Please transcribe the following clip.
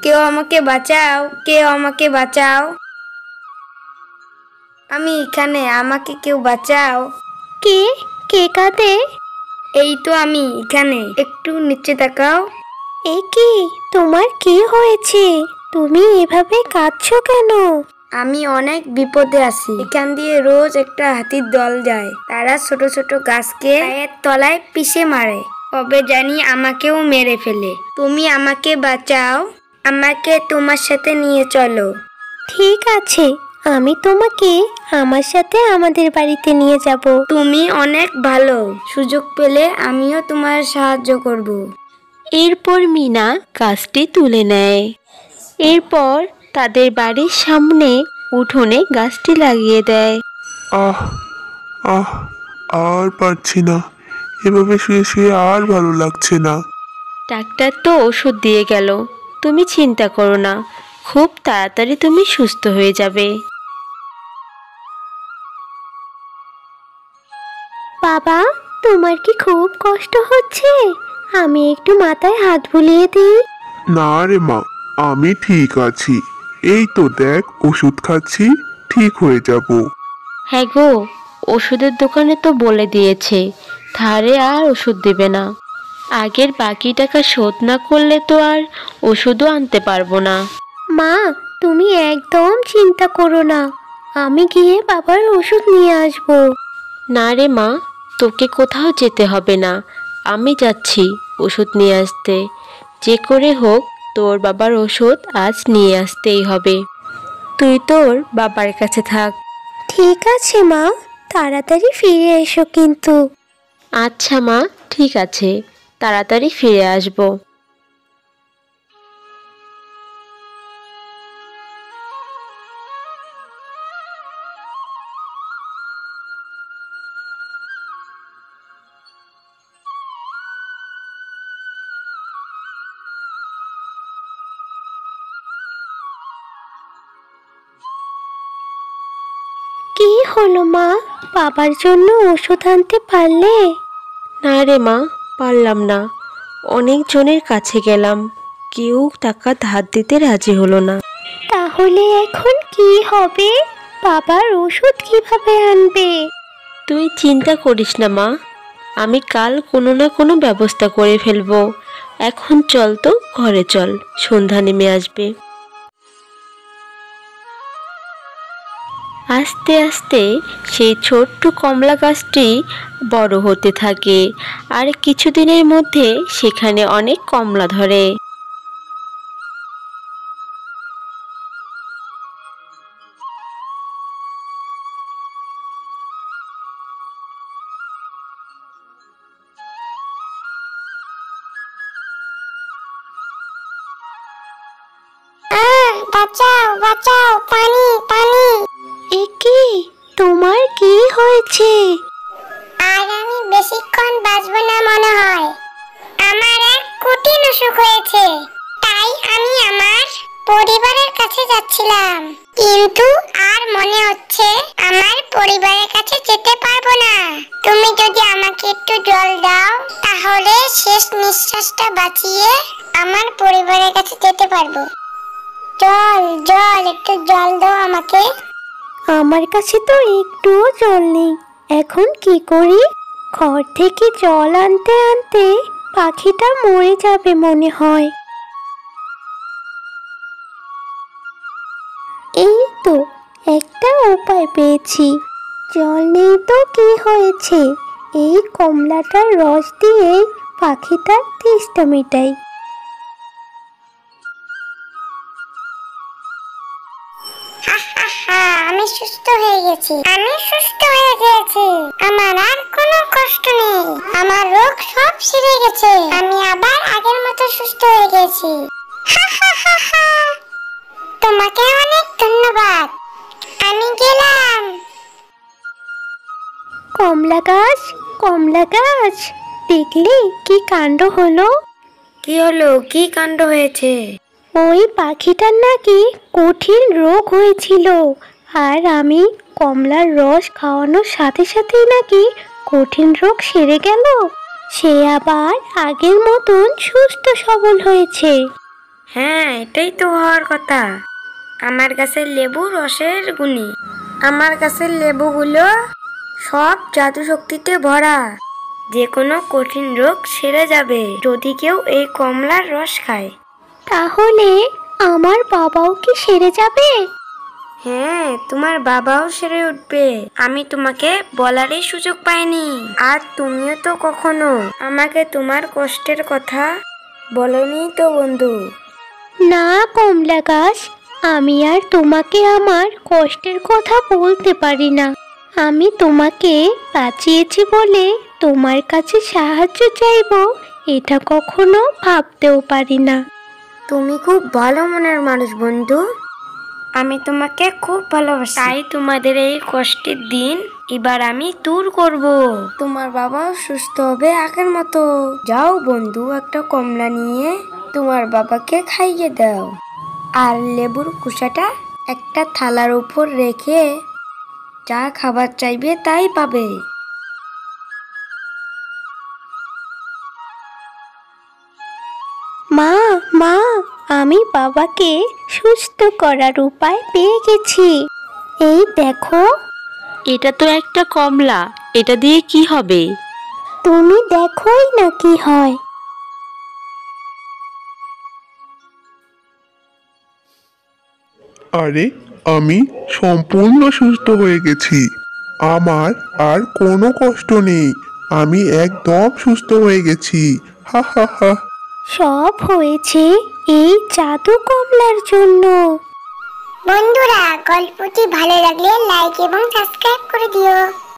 কেউ আমাকে বাঁচাও, কেউ আমাকে বাঁচাও। আমি এখানে, আমাকে কেউ বাঁচাও। কে কে কাঁদে? এই তো আমি এখানে, একটু নিচে তাকাও। এ কি, তোমার কি হয়েছে? তুমি এভাবে কাঁদছো কেন? আমি অনেক বিপদে আছি। এখান দিয়ে রোজ একটা হাতির দল যায়। তারা ছোট ছোট গাছকে পায়ের তলায় পিষে মারে। কবে জানি আমাকেও মেরে ফেলে। তুমি আমাকে বাঁচাও, আমাকে তোমার সাথে নিয়ে চলো। ঠিক আছে, আমি তোমাকে আমার সাথে আমাদের বাড়িতে নিয়ে যাব। তুমি অনেক ভালো, সুযোগ পেলে আমিও তোমার সাহায্য করব। এরপর মিনা গাছটি তুলে নেয়। এরপর তাদের বাড়ির সামনে উঠোনে গাছটি লাগিয়ে দেয়। আহ আহ আর পারছি না, এভাবে শুয়ে শুয়ে আর ভালো লাগছে না। ডাক্তার তো ওষুধ দিয়ে গেল, তুমি চিন্তা করো না, খুব তাড়াতাড়ি তুমি সুস্থ হয়ে যাবে। বাবা, তোমার কি খুব কষ্ট হচ্ছে? আমি একটু মাথায় হাত বুলিয়ে দিই। না রে মা, আমি ঠিক আছি। এই তো দেখ, ওষুধ খাচ্ছি, ঠিক হয়ে যাব। হ্যাঁ গো, ওষুধের দোকানে তো বলে দিয়েছে ধারে আর ওষুধ দেবে না। আগের বাকি টাকা শোধ না করলে তো আর ওষুধও আনতে পারবো না। মা, তুমি একদম চিন্তা করো না, আমি গিয়ে বাবার ওষুধ নিয়ে আসবো। না রে মা, তোকে কোথাও যেতে হবে না, আমি যাচ্ছি ওষুধ নিয়ে আসতে। যে করে হোক তোর বাবার ওষুধ আজ নিয়ে আসতেই হবে। তুই তোর বাবার কাছে থাক। ঠিক আছে মা, তাড়াতাড়ি ফিরে এসো কিন্তু। আচ্ছা মা, ঠিক আছে, তাড়াতাড়ি ফিরে আসবো। কি হলো মা, বাবার জন্য ওষুধ আনতে পারলে? না রে মা, পারলাম না। অনেক জনের কাছে গেলাম, কেউ টাকা ধার দিতে রাজি হলো না। তাহলে এখন কি হবে? বাবার ওষুধ কিভাবে আনবে? তুই চিন্তা করিস না মা, আমি কাল কোনো না কোনো ব্যবস্থা করে ফেলবো। এখন চল তো ঘরে চল, সন্ধ্যা নেমে আসবে। আস্তে আস্তে সেই ছোট্ট কমলা গাছটি বড় হতে থাকে, আর কিছুদিনের মধ্যে সেখানে অনেক কমলা ধরে। বাঁচাও বাঁচাও, পানি পানি। এ কি, তোমার কি হয়েছে? আর আমি বেশিক্ষণ বাঁচব না মনে হয়। আমার এক কঠিন অসুখ হয়েছে, তাই আমি আমার পরিবারের কাছে যাচ্ছিলাম, কিন্তু আর মনে হচ্ছে আমার পরিবারের কাছে যেতে পারবো না। তুমি যদি আমাকে একটু জল দাও, তাহলে শেষ নিঃশ্বাসটা বাঁচিয়ে আমার পরিবারের কাছে যেতে পারবো। জল জল, একটু জল দাও আমাকে। আমার কাছে তো একটুও জল নেই, এখন কি করি? ঘর থেকে জল আনতে আনতে পাখিটা মরে যাবে মনে হয়। এই তো একটা উপায় পেয়েছি। জল নেই তো কি হয়েছে, এই কমলাটার রস দিয়ে পাখিটার তেষ্টা মেটাই। আমি সুস্থ হয়ে গেছি, আমি সুস্থ হয়ে গেছি। আমার আর কোনো কষ্ট নেই, আমার রোগ সব সেরে গেছে। আমি আবার আগের মতো সুস্থ হয়ে গেছি। তোমাকে অনেক ধন্যবাদ, আমি গেলাম। কমলা গাছ, কমলা গাছ, দেখলি কি কাণ্ড হলো? কি হলো? কি কাণ্ড হয়েছে? ওই পাখিটার নাকি কঠিন রোগ হয়েছিল, আর আমি কমলার রস খাওয়ানোর সাথে সাথেই নাকি কঠিন রোগ সেরে গেল। সে আবার আগের মতন সুস্থ সবল হয়েছে। হ্যাঁ, এটাই তো হওয়ার কথা। আমার গাছের লেবু রসের গুণী। আমার গাছের লেবুগুলো সব জাদু শক্তিতে ভরা। যে কোনো কঠিন রোগ সেরে যাবে যদি কেউ এই কমলার রস খায়। তাহলে আমার বাবাও কি সেরে যাবে? হ্যাঁ, তোমার বাবাও সেরে উঠবে। আমি তোমাকে বলারই সুযোগ পাইনি। আর তুমিও তো কখনো আমাকে তোমার কষ্টের কথা বলনি তো বন্ধু। না কমলা গাছ, আমি আর তোমাকে আমার কষ্টের কথা বলতে পারি না। আমি তোমাকে বাঁচিয়েছি বলে তোমার কাছে সাহায্য চাইবো, এটা কখনো ভাবতেও পারি না। তুমি খুব ভালো মনের মানুষ বন্ধু। আমি তোমাকে খুব ভালোবাসি। তাই তোমাদের এই কষ্টের দিন এবার আমি দূর করব। তোমার বাবাও সুস্থ হবে আগের মতো। যাও বন্ধু, একটা কমলা নিয়ে তোমার বাবাকে খাইয়ে দাও। আর লেবুর খোসাটা একটা থালার উপর রেখে যা খাবার চাইবে তাই পাবে। মা মা, আমি বাবাকে সুস্থ করার উপায় পেয়ে গেছি। এই দেখো। এটা তো একটা কমলা, এটা দিয়ে কি হবে? তুমি দেখোই না কি হয়। আরে, আমি সম্পূর্ণ সুস্থ হয়ে গেছি। আমার আর কোনো কষ্ট নেই। আমি একদম সুস্থ হয়ে গেছি। হা হা হা। সব হয়েছে এই জাদু কমলার জন্য। বন্ধুরা, গল্পটি ভালো লাগলে লাইক এবং সাবস্ক্রাইব করে দিও।